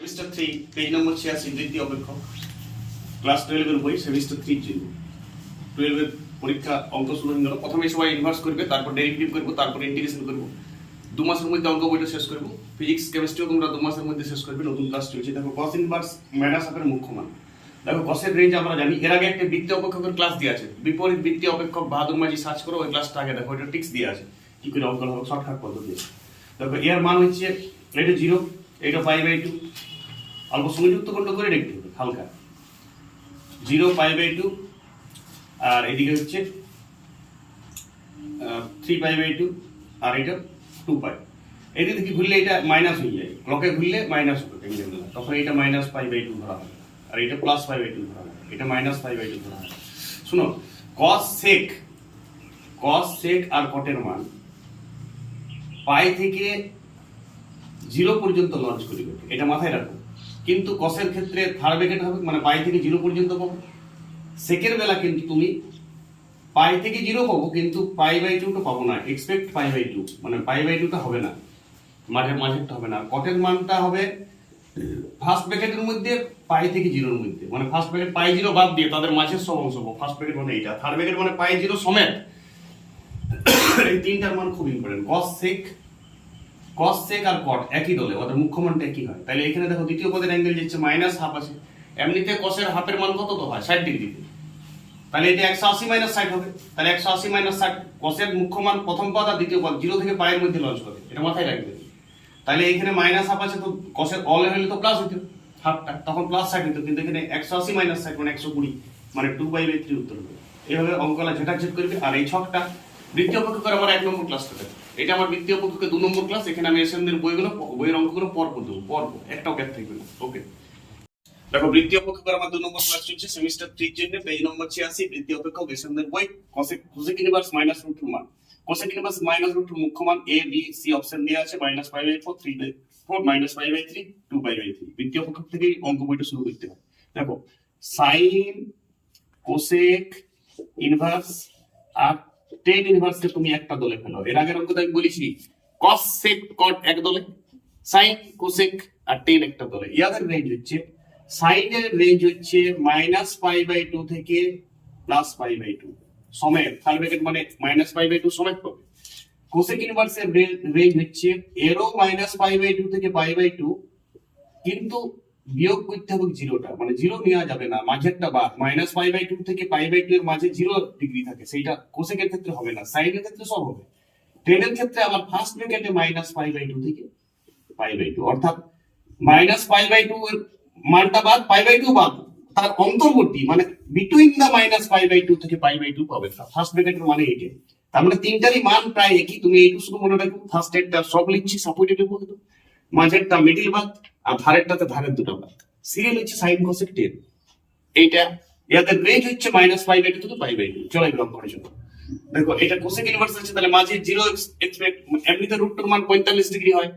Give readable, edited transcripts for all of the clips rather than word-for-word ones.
Semester 3 page নম্বর 86 দ্বিতীয় অপেক্ষক class 12 এর বই সেমিস্টার 3 জন্য 12 এর পরীক্ষা অঙ্ক শুরু হয়ে গেল। প্রথমে সবাই ইনভার্স করবে, তারপর ডেরিভেটিভ করব, তারপর ইন্টিগ্রেশন করব। 2 মাসের মধ্যে অঙ্ক বইটা শেষ করব। ফিজিক্স কেমিস্ট্রিও তোমরা 2 মাসের মধ্যে শেষ করবে। নতুন ক্লাস চলছে। দেখো cos ইনভার্স মাইনাস হাফের মুখ্য মান। দেখো cos এর রেঞ্জ আমরা জানি। এর আগে একটা বৃত্তীয় অপেক্ষকের ক্লাস দেয়া আছে। বিপরীত বৃত্তীয় অপেক্ষক বাহাদুর মাঝি সার্চ করো, ওই ক্লাসটা আগে দেখো, এটা টিক্স দেয়া আছে কি করে অঙ্ক হবে শর্টকাট পদ্ধতি। দেখো এর মান হচ্ছে এটা 0, এটা π/2, অল্প সংযুক্ত খণ্ড করে লিখতে হবে হালকা। 0 π/2 আর এদিকে হচ্ছে 3 π/2 আর এটা 2 π। এদিকে থেকে ঘুরলে এটা মাইনাস হয়ে যায়, ক্লকে ঘুরলে মাইনাস হবে টেনজেন্টাল, তখন এটা মাইনাস π/2 ধরা হবে আর এটা প্লাস π/2 ধরা হবে, এটা মাইনাস π/2 ধরা হবে। শুনো, cos sec আর cot এর মান পাই থেকে 0 পর্যন্ত লঞ্চ করিবে, এটা মাথায় রাখো। কিন্তু cos এর ক্ষেত্রে থার্ড ব্র্যাকেট হবে, মানে পাই থেকে 0 পর্যন্ত পাবো। সেকের বেলা কিন্তু তুমি পাই থেকে 0 পাবো, কিন্তু π/2 টা পাবো না, এক্সপেক্ট π/2, মানে π/2 টা হবে না, মাঝেরটা হবে না। cot এর মানটা হবে ফার্স্ট ব্র্যাকেটের মধ্যে পাই থেকে 0 এর মধ্যে, মানে ফার্স্ট ব্র্যাকেট π0 বাদ দিয়ে তাদের মাঝের সব অংশ পাবো। ফার্স্ট ব্র্যাকেট মানে এইটা, থার্ড ব্র্যাকেট মানে π0 সমেত। এই তিনটার মান খুব ইম্পর্টেন্ট। cos sec আর cot একই দলে, ওদের মুখ্য মানটা একই হয়। তাহলে এখানে দেখো দ্বিতীয় পদের অ্যাঙ্গেল যাচ্ছে -1/2 আছে। এমনিতে cos এর হাফের মান কত তো হয় 60 ডিগ্রিতে, তাহলে এটা 180 - 60 হবে। তাহলে 180 - 60 cos এর মুখ্য মান প্রথম পদ আর দ্বিতীয় পদ 0 থেকে পাই এর মধ্যে লঞ্চ করে, এটা মাথায় রাখবে। তাহলে এখানে -1/2 আছে, তো cos এর অল হলে তো প্লাস হতো হাফটা, তখন +60 হতো, কিন্তু এখানে 180 - 60 মানে 120, মানে 2π/3 উত্তর হবে। এইভাবে অঙ্কগুলো ঝেটাঝেট করবে। আর এই ছকটা বৃত্তীয় অপেক্ষকের আমার 1 নম্বর ক্লাসটা থাকে, এটা আমার বৃত্তীয় অপেক্ষকের 2 নম্বর ক্লাস। এখানে আমি এসএমদের বইয়ের অঙ্কগুলো পর দেবো, একটাও গ্যাপ থাকবে না। ওকে, দেখো বৃত্তীয় অপেক্ষকের আমার 2 নম্বর ক্লাস চলছে সেমিস্টার 3 এর জন্য, পেজ নম্বর 86 বৃত্তীয় অপেক্ষক এসএমদের বই। cosec ইনভার্স -√2 মান, cosec ইনভার্স -√2 মুখ্য মান a b c অপশন দেয়া আছে, -π/4, 3/4, -π/3, 2π/3। বৃত্তীয় অপেক্ষক থেকে অঙ্ক বইটা শুরু করতে হবে। দেখো sin cosec ইনভার্স আর tan ইনভার্স কে তুমি একটা দলে ফেলো। এর আগের অঙ্কতে আমি বলেছি cos sec cot এক দলে, sin cosec আর tan একটা দলে। ইয়াদের রেঞ্জ হচ্ছে, sin এর রেঞ্জ হচ্ছে -π/2 থেকে +π/2 সমেত, থার্ড ব্র্যাকেট মানে -π/2 সমেত পাবে। cosec ইনভার্স এর রেঞ্জ হচ্ছে এরও -π/2 থেকে π/2, কিন্তু বিয়োগ করতে হবে 0টা, মানে 0 নেওয়া যাবে না, মাঝেরটা বাদ। -π/2 থেকে π/2 এর মাঝে 0 ডিগ্রি থাকে, সেইটা cosec এর ক্ষেত্রে হবে না, sin এর ক্ষেত্রে সব হবে। tan এর ক্ষেত্রে আবার ফার্স্ট ব্র্যাকেটে -π/2 থেকে π/2, অর্থাৎ -π/2 এর মানটা বাদ, π/2 বাদ, তার অন্তর্বর্তী মানে বিটুইন দা -π/2 থেকে π/2 পাবে ফার্স্ট ব্র্যাকেটের মানে এইটা। তার মানে তিনটারই মান প্রায় একই। তুমি এইটু শুধু মনে রাখো, ফার্স্ট এরটা সব লিখছি সাপোর্টেটিভ বলতো, মাঝেরটা মিডল বাদ, আর ধারেরটাতে ধারের দুটো বাদ। সিরিয়াল হচ্ছে sin cosec tan, এইটা ইয়াদের রেঞ্জ হচ্ছে -π/2 থেকে π/2। চলো এগুলো করে চলো। দেখো এটা cosec ইনভার্স আছে, তাহলে মাঝে 0 এক্সপেক্ট, এমনিতে √2 মান 45 ডিগ্রি হয়,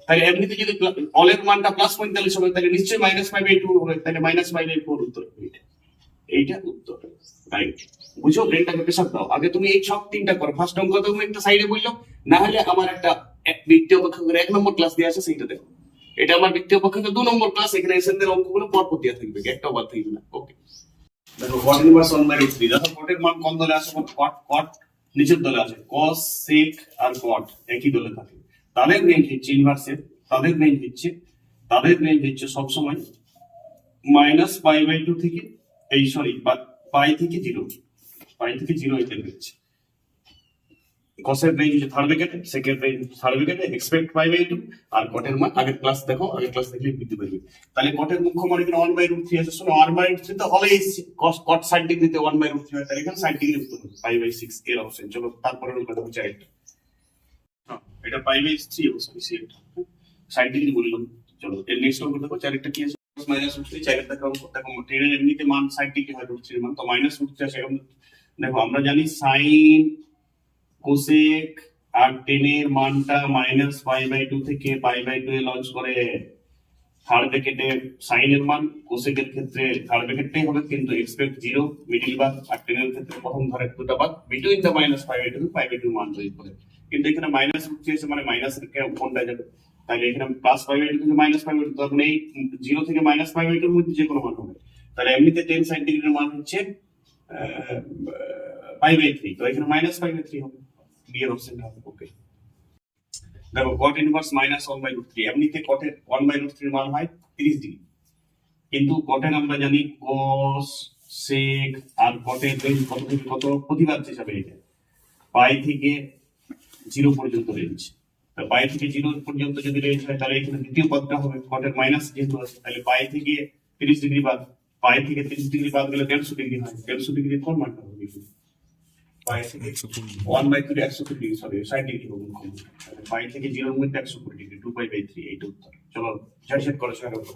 তাহলে এমনিতে যদি অলের মানটা +45 হবে, তাহলে নিশ্চয়ই -π/2 হবে, তাহলে -π/4 উত্তর হবে। এইটা উত্তর, রাইট। বুঝো, ব্রেনটাকে প্রেসার দাও। আগে তুমি এই ছক তিনটা করো। ফার্স্ট অঙ্ক তুমি একটা সাইডে বললো, না হলে আমার একটা বৃত্তীয় অপেক্ষকের 1 নম্বর ক্লাস দেওয়া আছে, সেইটা দেখো। এটা আমার বৃত্তীয় অপেক্ষকের 2 নম্বর ক্লাস, এখানে এসএনদের অঙ্কগুলো পরপর দেওয়া থাকবে, একটাও বাদ থাকবে না। ওকে, দেখো cot ইনভার্স 1/√3। দেখো cot এর মান কোন দলে আছে? cot নিচের দলে আছে, cos sec আর cot একই দলে থাকে। তাদের রেঞ্জ হচ্ছে ইনভার্সের, তাদের রেঞ্জ হচ্ছে সব সময় -π/2 থেকে পাই থেকে 0 এটা হচ্ছে। cos এর রেঞ্জ হচ্ছে third bracket, second range third ব্র্যাকেটে, এক্সপেক্ট π/2, আর cot এর মান আগের ক্লাস দেখো, আগের ক্লাস দেখলে বুঝতে পারবে। তাহলে cot এর মুখ্য মান এখানে 1/√3 আছে। শুনো, 1/√3 তো হলে cot 60 ডিগ্রিতে 1/√3 হয়, তাহলে এখানে 60 ডিগ্রি উত্তর হবে, π/6 এর অপশন। চলো তারপরে উত্তর হচ্ছে এটা, এটা π/3 অবশ্যই সেট 60 ডিগ্রি বললাম। চলো এর নেক্সট অঙ্ক দেখো, চারেরটা কি আছে? -√3, চারেরটা অঙ্ক দেখো। ট্রেনের এমনিতে মান 60 ডিগ্রি হয়, √3 এর মান, তো -√3 আসে। দেখো আমরা জানি sin cosec আর tan এর মানটা -π/2 থেকে π/2 এ লঞ্চ করে। থার্ড ব্র্যাকেটে sin এর মান cosec এর ক্ষেত্রে থার্ড ব্র্যাকেটটাই হবে, কিন্তু এক্সপেক্ট 0 মিডল বাদ, আর tan এর ক্ষেত্রে প্রথম ধারের দুটো বাদ, বিটুইন দা -π/2 মান তৈরি করে। কিন্তু এখানে -√3 আছে, মানে মাইনাস এর কোনটা যাবে? তাহলে এখানে প্লাস পাই বাই টু থেকে মাইনাস পাই বাই টু, তখন এই 0 থেকে মাইনাস পাই বাই টুর মধ্যে যে কোনো মান হবে। তাহলে এমনিতে টেন সাইন ডিগ্রির মান হচ্ছে পাই বাই 3, তো এখানে মাইনাস পাই বাই 3 হবে, বি এর অপশনটা হবে। ওকে, দেখো cot ইনভার্স মাইনাস 1/√3, এমনিতে cot এর 1/√3 এর মান হয় 30 ডিগ্রি, কিন্তু cot এর আমরা জানি cos sec আর cot এর রেঞ্জ কত থেকে কত প্রতিবাদ হিসাবে এটা পাই থেকে 0 পর্যন্ত রেঞ্জ। তো পাই থেকে 0 পর্যন্ত যদি রেঞ্জ হয়, তাহলে এখানে দ্বিতীয় পদটা হবে cot এর মাইনাস যেহেতু আছে, তাহলে পাই থেকে 30 ডিগ্রি বাদ, পাই থেকে 30 ডিগ্রি বাদ গেলে 150 ডিগ্রি হয়, 150 ডিগ্রি কোন মানটা হবে? পাই থেকে 1/3 120 ডিগ্রি, সরি 60 ডিগ্রি হবে। তাহলে পাই থেকে 0 এর মধ্যে 120 ডিগ্রি, 2π/3 এইটা উত্তর। চলো ঝটঝট করে ছয় নম্বর।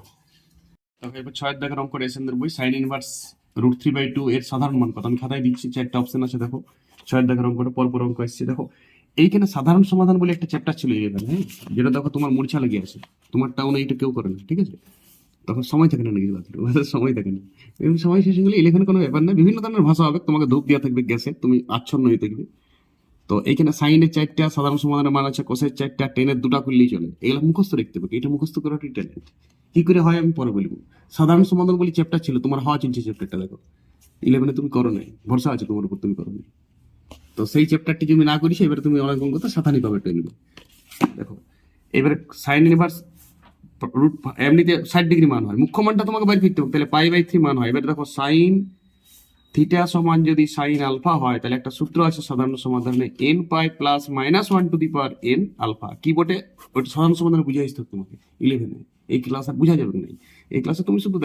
তবে এবার 6 দেখার অঙ্ক রেশনের বই sin ইনভার্স √3/2 এর সাধারণ মান কত? আমি খাতায় দিচ্ছি, চারটা অপশন আছে দেখো। 6 দেখার অঙ্কটা পরপর অঙ্ক আসছে দেখো। এইখানে সাধারণ সমাধান বলে একটা চ্যাপ্টার ছিল এখানে, হ্যাঁ, যেটা দেখো তোমার মূর্ছা লেগে আছে, তোমার টাউনে এইটা কেউ করে না, ঠিক আছে? তখন সময় থাকে না নাকি সময় থাকে না, এবং সময় শেষ হয়ে গেলে লেখার কোনো ব্যাপার না, বিভিন্ন ধরনের ভাষা হবে, তোমাকে ধূপ দেওয়া থাকবে গ্যাসে, তুমি আচ্ছন্ন হয়ে থাকবে। তো এইখানে সাইনের 4টা সাধারণ সমাধানের মান আছে, কোসের 4টা, টেনের 2টা করলেই চলে। এগুলো মুখস্থ রাখতে হবে, এটা মুখস্থ করাটা ট্যালেন্ট। কি করে হয় আমি পরে বলবো। সাধারণ সমাধান বলে চ্যাপ্টার ছিল তোমার, হওয়া চলছে চ্যাপ্টারটা দেখো 11-এ তুমি করো নাই, ভরসা আছে তোমার উপর, তুমি করো নাই। তো সেই চ্যাপ্টারটি তুমি না করিস, এবারে তুমি অনেক অঙ্ক তো সাতানি পাবে 12-এ। দেখো এবারে সাইন ইনভার্স রুট এমনিতে 60 ডিগ্রি মান হয়, মুখ্য মানটা তোমাকে বাইর করতে হবে, তাহলে π/3 মান হয়। এবার দেখো সাইন থিটা সমান যদি সাইন আলফা হয়, তাহলে একটা সূত্র আছে সাধারণ সমাধানে, n পাই plus minus 1 to the power n alpha. কি বটে ওটা সাধারণ সমাধানে বুঝাই আসতে তোমাকে 11-এ, এই ক্লাস আর বুঝা যাবে না। এই ক্লাসে তুমি শুধু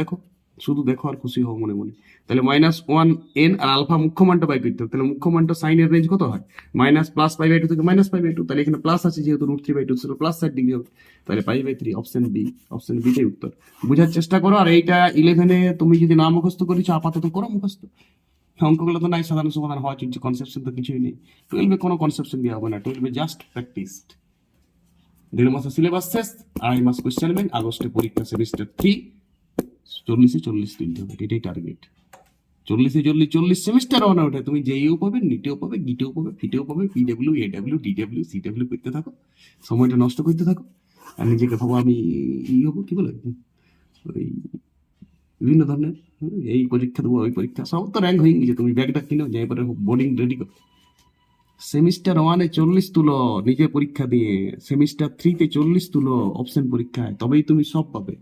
দেখো আর খুশি হও মনে মনে। তাহলে -1 n আর আলফা মুখ্য মানটা বাই করতে হবে, তাহলে মুখ্য মানটা সাইনের রেঞ্জ কত হয়? মাইনাস প্লাস π/2 থেকে মাইনাস π/2, তাহলে এখানে প্লাস আছে যেহেতু √3/2 ছিল, প্লাস 60 ডিগ্রি হবে, তাহলে π/3 অপশন বি, অপশন বি টাই উত্তর। বুঝার চেষ্টা করো। আর এইটা 11-এ তুমি যদি না মুখস্থ করেছো, আপাতত করো মুখস্থ। অঙ্কগুলো তো নাই, সাধারণ সমাধান হওয়া চলছে, কনসেপশন তো কিছুই নেই। 12-এ কোনো কনসেপশন দেওয়া হবে না, 12-এ জাস্ট প্র্যাকটিস। 1.5 মাসের সিলেবাস শেষ, 2.5 মাস কোয়েশ্চেন ব্যাংক, আগস্টে পরীক্ষা সেমিস্টার 3, 40-এ 40 তুলতে হবে, এটাই টার্গেট। 40-এ 40 সেমিস্টার ওয়ানে ওঠে, তুমি জেইও পাবে, নিটেও পাবে, গিটেও পাবে, ফিটেও পাবে, পিডব্লিউ, এডব্লিউ, ডিডব্লিউ, সিডব্লিউ করতে থাকো, সময়টা নষ্ট করতে থাকো। আর নিজেকে ভাবো আমি হবো, কি বলে ওই বিভিন্ন ধরনের, এই পরীক্ষা দেবো, ওই পরীক্ষা, সব তো র্যাঙ্ক হয়ে গেছে। তুমি ব্যাগটা কিনো, যে এবারে বোর্ডিং রেডি করো। সেমিস্টার 1-এ 40 তুলো নিজে পরীক্ষা দিয়ে, সেমিস্টার 3-তে 40 তুলো অপশন পরীক্ষায়, তবেই তুমি সব পাবে।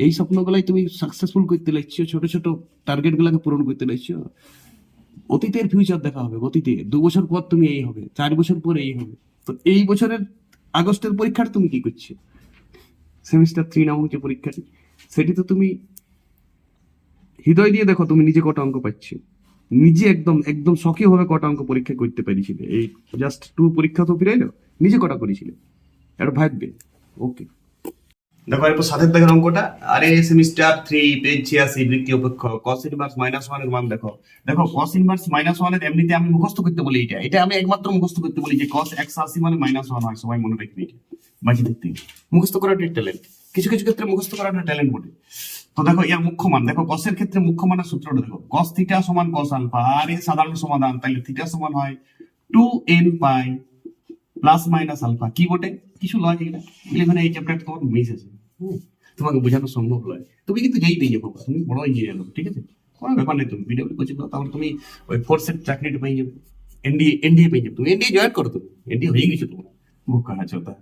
এই স্বপ্নগুলাই তুমি সাকসেসফুল করতে লাগছো, ছোট ছোট টার্গেট গুলাকে পূরণ করতে লাগছো। অতীতের ফিউচার দেখা হবে, অতীতে 2 বছর পর তুমি এই হবে, 4 বছর পর এই হবে। তো এই বছরের আগস্টের পরীক্ষাটা তুমি কি করছো? সেমিস্টার 3 নামক যে পরীক্ষাটি, সেটি তো তুমি হৃদয় দিয়ে দেখো তুমি নিজে কটা অঙ্ক পাচ্ছ, নিজে একদম একদম সক্রিয় ভাবে কটা অঙ্ক পরীক্ষা করতে পেরেছিলে। এই জাস্ট 2 পরীক্ষা তো ফিরাইলো, নিজে কটা করেছিলে এটা ভাববে। ওকে, দেখো এরপর সাথের দেখেন অঙ্কটা, আরে সেমিস্টার 3 পেজ 86 বৃত্তি অপেক্ষক cos ইনভার্স -1 এর মান দেখো। দেখো cos ইনভার্স -1 এর এমনিতে আমি মুখস্থ করতে বলি, এটা আমি একমাত্র মুখস্থ করতে বলি যে cos 180 মানে -1 হয়, সবাই মনে রাখবে এটা। বাকি দেখতে মুখস্থ করাটা ট্যালেন্ট, কিছু কিছু ক্ষেত্রে মুখস্থ করাটা ট্যালেন্ট বটে। তো দেখো এর মুখ্য মান দেখো, cos এর ক্ষেত্রে মুখ্য মানের সূত্রটা দেখো, cos থিটা সমান cos আলফা, আর এর সাধারণ সমাধান, তাহলে থিটা সমান হয় 2n pi plus minus alpha. কি বটে? কিছু লয়, এটা 11-এ এই চ্যাপ্টারটা তোমার মিস আছে, তোমাকে বোঝানো সম্ভব নয়। তুমি কিন্তু যেই পেয়ে যাবো, তুমি বড় ইঞ্জিনিয়ার হবে, ঠিক আছে, কোনো ব্যাপার নেই। তুমি বিডব্লিউ কোচিং করো, তাহলে তুমি ওই 4 সেট চাকরিটা পেয়ে যাবে, এনডিএ পেয়ে যাবে। তুমি এনডিএ জয়েন করো, তুমি এনডিএ হয়ে গেছো তোমার, বোকা আছে ওটা।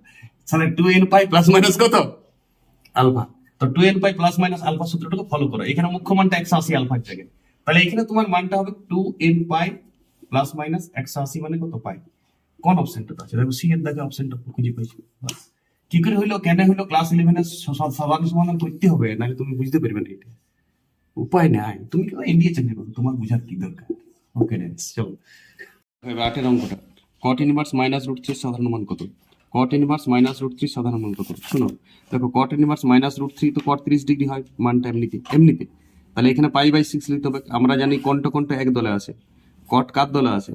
তাহলে 2n পাই প্লাস মাইনাস কত? আলফা। তো 2n pi plus minus alpha সূত্রটাকে ফলো করো। এখানে মুখ্য মানটা 180 আলফার জায়গায়, তাহলে এখানে তোমার মানটা হবে 2n পাই প্লাস মাইনাস 180 মানে কত পাই। কোন অপশনটা আছে? দেখো সি এর দাগে অপশনটা খুঁজে পেয়েছো। কি করে হইলো, কেন হইলো? ক্লাস 11-এর সাধারণ সমাধান করতে হবে, নাহলে তুমি বুঝতে পারবে না এটা। উপায় নাই, তুমি কেউ এনডিএ চাকরি করো, তোমার বুঝার কি দরকার। ওকে নেক্সট চলো, এবার 8-এর অঙ্কটা, cot ইনভার্স -√3 সাধারণ মান কত? cot ইনভার্স -√3 সাধারণ মান কত? শুনো, দেখো cot ইনভার্স -√3 তো cot 30 ডিগ্রি হয় মানটা এমনিতে। তাহলে এখানে π/6 লিখতে হবে। আমরা জানি কোনটা এক দলে আছে, cot কার দলে আছে?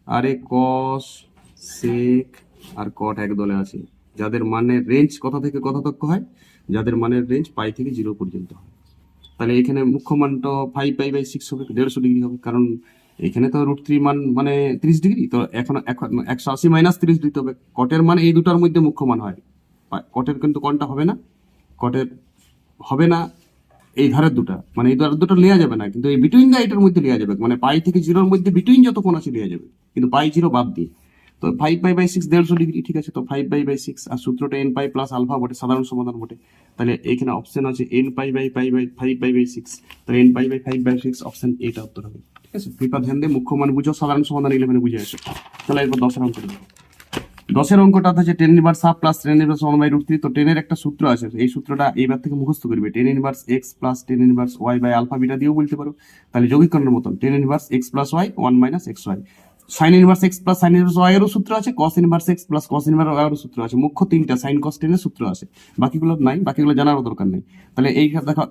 আরে cos sec আর cot এক দলে আছে, যাদের মানের রেঞ্জ কত থেকে কত তক হয়? যাদের মানের রেঞ্জ পাই থেকে 0 পর্যন্ত হয়। তাহলে এখানে মুখ্য মানটা 5π/6 হবে, 150 ডিগ্রি হবে, কারণ এখানে তো √3 মান মানে 30 ডিগ্রি, তো এখন 180 - 30 দিতে হবে। কটের মান এই দুটার মধ্যে মুখ্য মান হয়, কটের কিন্তু কোনটা হবে না, কটের হবে না এই ধারের দুটা, মানে এই ধারের দুটো নেওয়া যাবে না, কিন্তু এই বিটুইন দা এটার মধ্যে নেওয়া যাবে, মানে পাই থেকে জিরোর মধ্যে বিটুইন যত কোণ আছে নেওয়া যাবে, কিন্তু পাই জিরো বাদ দিয়ে। তো 5 পাই/6 150 ডিগ্রি, ঠিক আছে। তো 5 পাই/6 আর সূত্রটা n পাই প্লাস আলফা বটে, সাধারণ সমাধান বটে। তাহলে এখানে অপশন আছে n পাই/5 5/6, তাহলে n পাই/5/6 অপশন এটা উত্তর হবে, ঠিক আছে। পেপার ধ্যান দিয়ে মুখ্য মান বুঝো, সাধারণ সমাধান 11 বুঝে আসে। তাহলে এরপর 10 অঙ্ক দেখো। 10 অঙ্কটা আছে tan inverse half plus tan inverse 1/√3। তো tan এর একটা সূত্র আছে, এই সূত্রটা এইবার থেকে মুখস্থ করবে, tan inverse x plus tan inverse y by alpha beta দিয়েও বলতে পারো। তাহলে যৌগিকরণের মতন tan inverse x plus y 1 - xy, sin inverse x plus sin inverse y এরও সূত্র আছে, cos inverse x plus cos inverse y এরও সূত্র আছে। মুখ্য তিনটা sin cos tan এর সূত্র আছে, বাকিগুলো নাই, বাকিগুলো জানারও দরকার নেই। তাহলে এই দেখো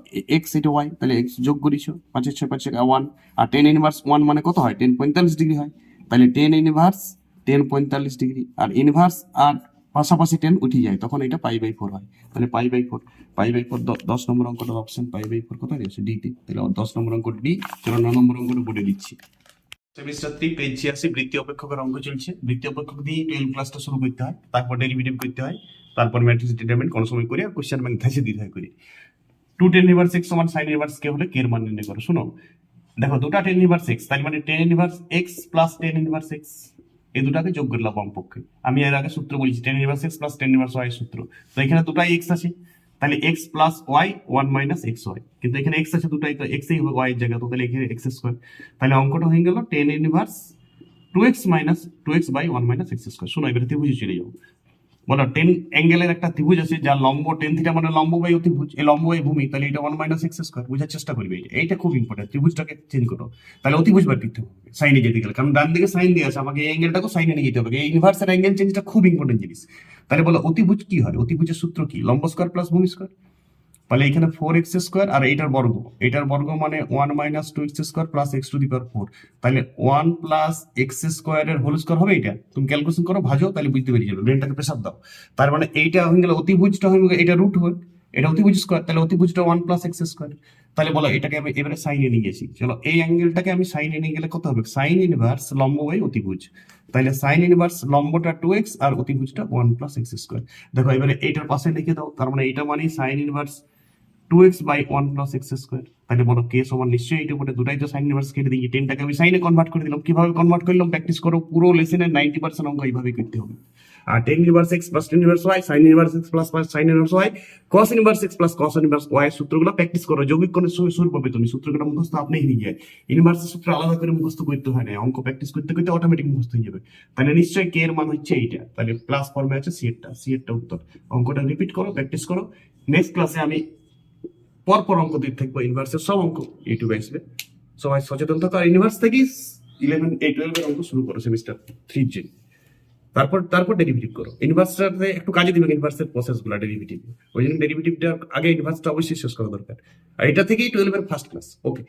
x এটা y, তাহলে x যোগ করিছো 5 6 5 1, আর tan ইনভার্স 1 মানে কত হয়, tan 45 ডিগ্রি হয়। তাহলে tan ইনভার্স 10 45 ডিগ্রি, আর ইনভার্স আর পাশাপাশি 10 উঠে যায়, তখন এটা পাই/4 হয়। তাহলে পাই/4 10 নম্বর অঙ্কটার অপশন পাই/4 কোথায় রয়েছে, ডি তে। তাহলে 10 নম্বর অঙ্ক ডি। চলো 9 নম্বর অঙ্কটা বলে দিচ্ছি। সেমিস্টার 3 পেজ 86 বৃত্তি অপেক্ষকের অঙ্ক চলছে। বৃত্তি অপেক্ষক দিয়ে 12 ক্লাসটা শুরু করতে হয়, তারপর ডেরিভেটিভ করতে হয়, তারপর ম্যাট্রিক্স ডিটারমিনেন্ট কোন সময় করে, আর কোশ্চেন ব্যাংক ধাঁচে দিতে হয় করে। 2 tan ইনভার্স x সমান sin ইনভার্স কে হলে কে এর মান নির্ণয় করো। শুনো, দেখো দুটা tan ইনভার্স x, তার মানে tan inverse x plus tan inverse x, এই দুটাকে যোগ করলাম বাম পক্ষে। আমি এর আগে সূত্র বলেছি tan inverse x plus tan inverse y এর সূত্র। তো এখানে দুটাই x আছে, তাহলে x প্লাস y 1 - xy, কিন্তু এখানে x আছে দুটাই, তো x এই হবে y এর জায়গা, তো তাহলে এখানে x স্কয়ার। তাহলে অঙ্কটা হয়ে গেল tan inverse 2x minus 2x by 1 - x square. শোনো, এবারে ত্রিভুজে চলে যাও। বলো 10 অ্যাঙ্গেলের একটা ত্রিভুজ আছে যার লম্ব tan থিটা মানে লম্ব বাই অতিভুজ, এই লম্ব বাই ভূমি, তাহলে এটা 1 - x স্কয়ার। বোঝার চেষ্টা করবে, এইটা খুব ইম্পর্টেন্ট। ত্রিভুজটাকে চেঞ্জ করো, তাহলে অতিভুজ বার করতে হবে সাইনে যেতে গেলে, কারণ ডান দিকে সাইন দিয়ে আছে, আমাকে এই অ্যাঙ্গেলটাকে সাইনে নিয়ে যেতে হবে। এই ইনভার্সের অ্যাঙ্গেল চেঞ্জটা খুব ইম্পর্টেন্ট জিনিস। তাহলে বলো অতিভুজ কি হয়, অতিভুজের সূত্র কি, লম্ব স্কয়ার প্লাস ভূমি স্কয়ার। তাহলে এখানে 4x স্কয়ার আর এইটার বর্গ, এটার বর্গ মানে 1 - 2x square plus x to the power 4। তাহলে 1 প্লাস x স্কয়ারের হোল স্কয়ার হবে এটা, তুমি ক্যালকুলেশন করো, ভাজো, তাহলে বুঝতে পেরে যাবে, ব্রেনটাকে প্রেসার দাও। তার মানে এইটা হয়ে গেল অতিভুজটা হয়ে গেল, এটা রুট হয়, এটা অতিভুজ স্কয়ার, তাহলে অতিভুজটা 1 প্লাস x স্কয়ার। তাহলে বলো এটাকে আমি এবারে সাইনে নিয়ে গেছি, চলো এই অ্যাঙ্গেলটাকে আমি সাইনে নিয়ে গেলে কত হবে, সাইন ইনভার্স লম্ব বাই অতিভুজ। তাহলে সাইন ইনভার্স লম্বটা 2x আর অতিভুজটা 1 প্লাস x স্কয়ার। দেখো এবারে এইটার পাশে লিখে দাও, তার মানে এটা মানে sine inverse 2x by 1 plus x square. তাহলে বলো কে সমান, নিশ্চয়ই এটা বলে দুটাই তো সাইন ইনভার্স কেটে দিয়ে 10টাকে আমি সাইনে কনভার্ট করে দিলাম। কিভাবে কনভার্ট করলাম প্র্যাকটিস করো, পুরো লেসনের 90% অঙ্ক এইভাবে করতে হবে। আর tan inverse x plus tan inverse y, sin inverse x plus sin inverse y, cos inverse x plus cos inverse y এর সূত্রগুলো প্র্যাকটিস করো। যৌগিক কোণের সময় শুরু পাবে তুমি, সূত্রগুলো মুখস্থ আপনিই হয়ে যায়। ইনভার্সের সূত্র আলাদা করে মুখস্থ করতে হয় না, অঙ্ক প্র্যাকটিস করতে করতে অটোমেটিক মুখস্থ হয়ে যাবে। তাহলে নিশ্চয়ই কে এর মান হচ্ছে এইটা, তাহলে প্লাস ফর্মে আছে সি এরটা উত্তর। অঙ্কটা রিপিট করো, প্র্যাকটিস করো। নেক্সট ক্লাসে আমি পরপর অঙ্ক দিতে থাকবো, ইউনিভার্সের সব অঙ্ক ইউটিউবে আসবে। সবাই সচেতন থাকো, আর ইউনিভার্স থেকেই 12 এর অঙ্ক শুরু করো সেমিস্টার 3 এর জন্য। তারপর ডেরিভেটিভ করো। ইনভার্সটাতে একটু কাজে দিবে ইনভার্সের প্রসেসগুলো, ডেরিভেটিভ, ওই জন্য ডেরিভেটিভটা আগে ইনভার্সটা অবশ্যই শেষ করা দরকার। আর এটা থেকেই 12 এর ফার্স্ট ক্লাস। ওকে।